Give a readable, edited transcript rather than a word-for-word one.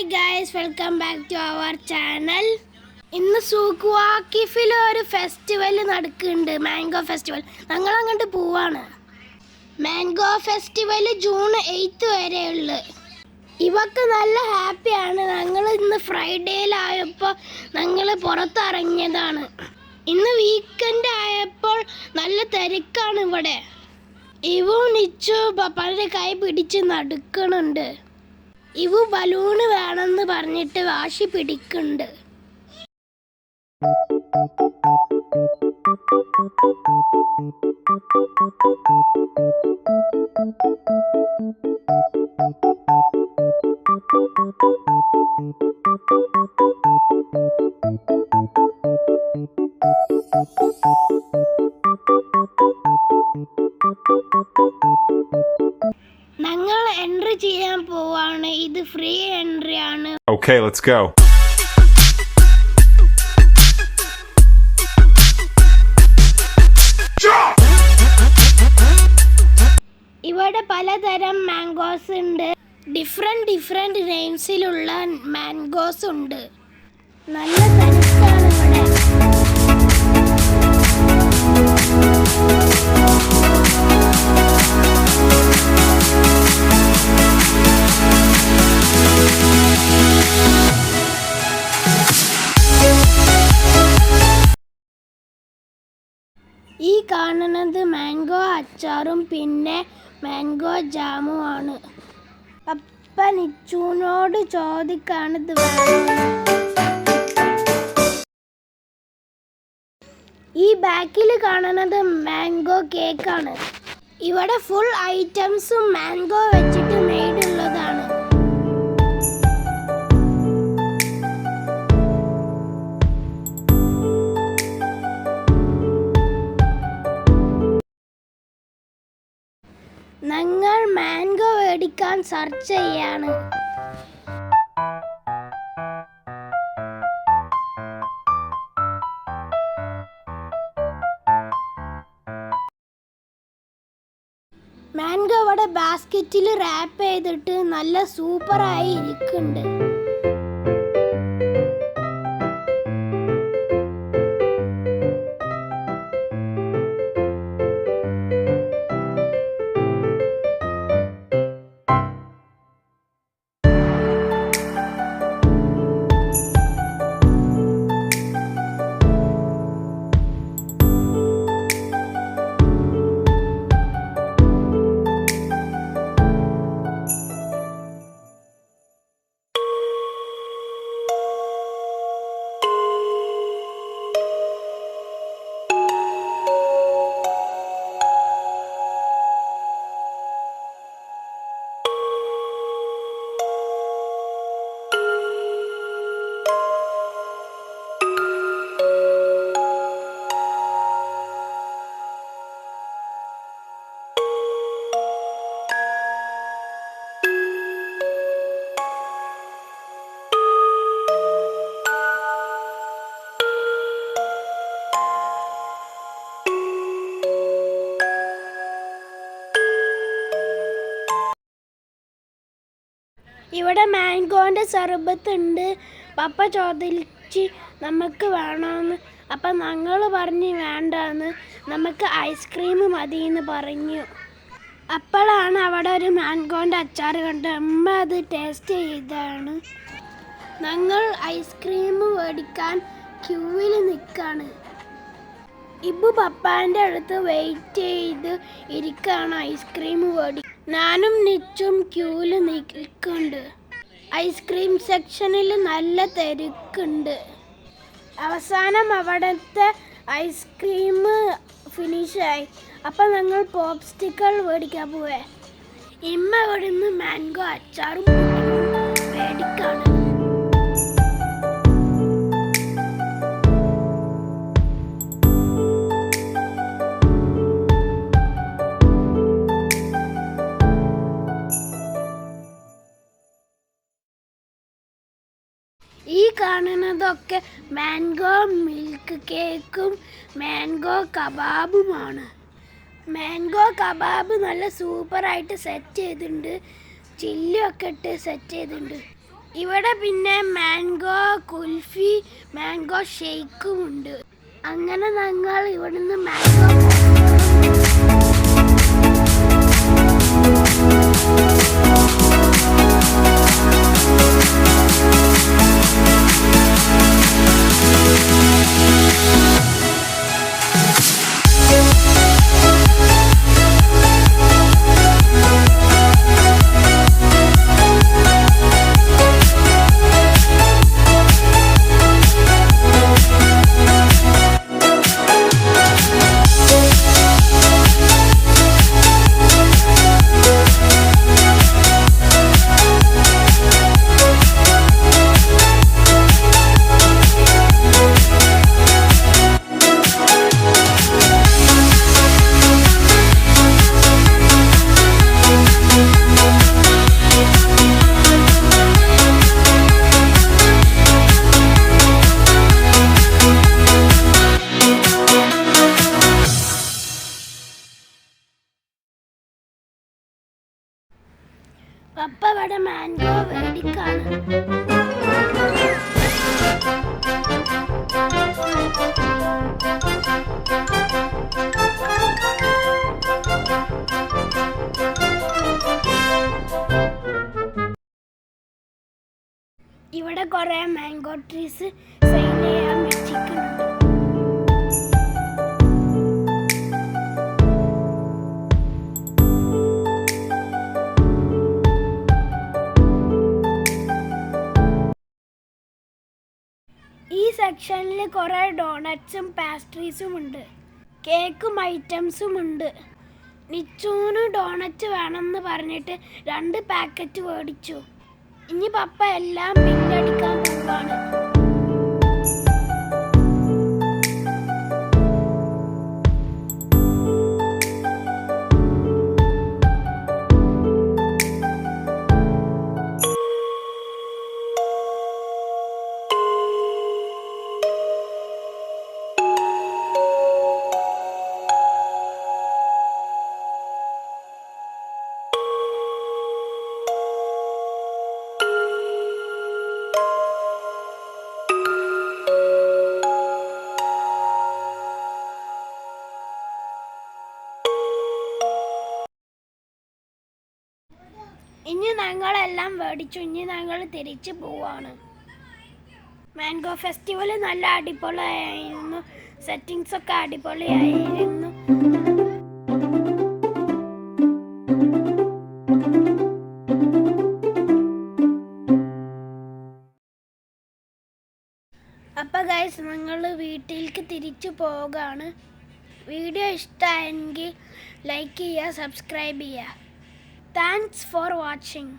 Hi guys, welcome back to our channel. ഇന്ന് സൂക്വാക്കിഫിൽ ഒരു ഫെസ്റ്റിവൽ നടക്കുന്നുണ്ട്, മാംഗോ ഫെസ്റ്റിവൽ. ഞങ്ങൾ അങ്ങോട്ട് പോവാണ്. Mango festival June 8 വരെയുള്ളു. ഇവക്ക് നല്ല ഹാപ്പിയാണ്. ഞങ്ങൾ ഇന്ന് ഫ്രൈഡേയിലായപ്പോൾ ഞങ്ങൾ പുറത്തിറങ്ങിയതാണ്. ഇന്ന് വീക്കെൻഡ് ആയപ്പോൾ നല്ല തിരക്കാണ് ഇവിടെ. ഇവും നിച്ചു പപ്പാന്റെ കൈ പിടിച്ച് നടക്കണുണ്ട്. ഇവ ബലൂണ് വേണമെന്ന് പറഞ്ഞിട്ട് വാശി പിടിക്കുന്നുണ്ട്. ഞങ്ങൾ എൻട്രി ചെയ്യാൻ പോവാണ്. ഇത് ഫ്രീ എൻട്രി ആണ്. Okay, let's go. ഇവിടെ പലതരം മാംഗോസ് ഉണ്ട്. ഡിഫറെന്റ് നെയിംസിലുള്ള മാംഗോസ് ഉണ്ട്. നല്ല തിരക്കാണ് ഇവിടെ. ഈ കാണുന്നത് മാംഗോ അച്ചാറും പിന്നെ മാംഗോ ജാമും ആണ്. പപ്പ നിച്ചുനോട് ചോദിക്കാണിത് വേണം. ഈ ബാക്കിൽ കാണുന്നത് മാംഗോ കേക്കാണ്. ഇവിടെ ഫുൾ ഐറ്റംസും മാംഗോ വെച്ചിട്ട് മെയ്ഡ് ഉള്ളതാണ്. ഞങ്ങൾ മാംഗോ മേടിക്കാൻ സെർച്ച് ചെയ്യാണ്. മാംഗോ ഇവിടെ ബാസ്ക്കറ്റിൽ റാപ്പ് ചെയ്തിട്ട് നല്ല സൂപ്പറായി ഇരിക്കുന്നുണ്ട്. ഇവിടെ മാംഗോൻ്റെ സർബത്ത് ഉണ്ട്. പപ്പ ചോദിച്ച് നമുക്ക് വേണമെന്ന്. അപ്പം ഞങ്ങൾ പറഞ്ഞ് വേണ്ടാന്ന്, നമുക്ക് ഐസ്ക്രീം മതിയെന്ന് പറഞ്ഞു. അപ്പോഴാണ് അവിടെ ഒരു മാംഗോൻ്റെ അച്ചാർ കണ്ട് അമ്മ അത് ടേസ്റ്റ് ചെയ്താണ്. ഞങ്ങൾ ഐസ്ക്രീം മേടിക്കാൻ ക്യൂവിൽ നിൽക്കാണ്. ഇബു പപ്പാൻ്റെ അടുത്ത് വെയിറ്റ് ചെയ്ത് ഇരിക്കുകയാണ് ഐസ്ക്രീം മേടി. ഞാനും നിച്ചും ക്യൂവിൽ നിൽക്കുന്നുണ്ട്. ഐസ്ക്രീം സെക്ഷനിൽ നല്ല തിരക്കുണ്ട്. അവസാനം അവിടുത്തെ ഐസ്ക്രീം ഫിനിഷായി. അപ്പം ഞങ്ങൾ പോപ്സ്റ്റിക്കൾ മേടിക്കാൻ പോവേ. ഇമ്മ ഇവിടുന്ന് മാംഗോ അച്ചാറും മേടിക്കാണ്. ഈ കാണുന്നതൊക്കെ മാംഗോ മിൽക്ക് കേക്കും മാംഗോ കബാബുമാണ്. മാംഗോ കബാബ് നല്ല സൂപ്പറായിട്ട് സെറ്റ് ചെയ്തിട്ടുണ്ട്. ചില്ലിയൊക്കെ ഇട്ട് സെറ്റ് ചെയ്തിട്ടുണ്ട്. ഇവിടെ പിന്നെ മാംഗോ കുൽഫി മാംഗോ ഷേക്കും ഉണ്ട്. അങ്ങനെ ഞങ്ങൾ ഇവിടുന്ന് മാംഗോ പപ്പ ഇവിടെ മാംഗോ മേടിക്കാണ്. ഇവിടെ കുറെ മാംഗോ ട്രീസ് സെയിൽ ചെയ്യാൻ വെച്ചിട്ടുണ്ട്. ഈ സെക്ഷനിൽ കുറേ ഡോണറ്റ്സും പാസ്ട്രീസും ഉണ്ട്, കേക്കും ഐറ്റംസും ഉണ്ട്. നിച്ചൂന് ഡോണറ്റ് വേണമെന്ന് പറഞ്ഞിട്ട് 2 പാക്കറ്റ് മേടിച്ചു. ഇനി പപ്പ എല്ലാം ബില്ലടിക്കാൻ പോവാണ്. ഇനി ഞങ്ങളെല്ലാം മേടിച്ചു. ഇനി ഞങ്ങൾ തിരിച്ചു പോവാണ്. മാംഗോ ഫെസ്റ്റിവൽ നല്ല അടിപൊളിയായിരുന്നു. സെറ്റിങ്സ് ഒക്കെ അടിപൊളിയായിരുന്നു. അപ്പോൾ ഗൈസ് ഞങ്ങൾ വീട്ടിലേക്ക് തിരിച്ചു പോവുകയാണ്. വീഡിയോ ഇഷ്ടമായെങ്കിൽ ലൈക്ക് ചെയ്യുക, സബ്സ്ക്രൈബ് ചെയ്യുക. Thanks for watching.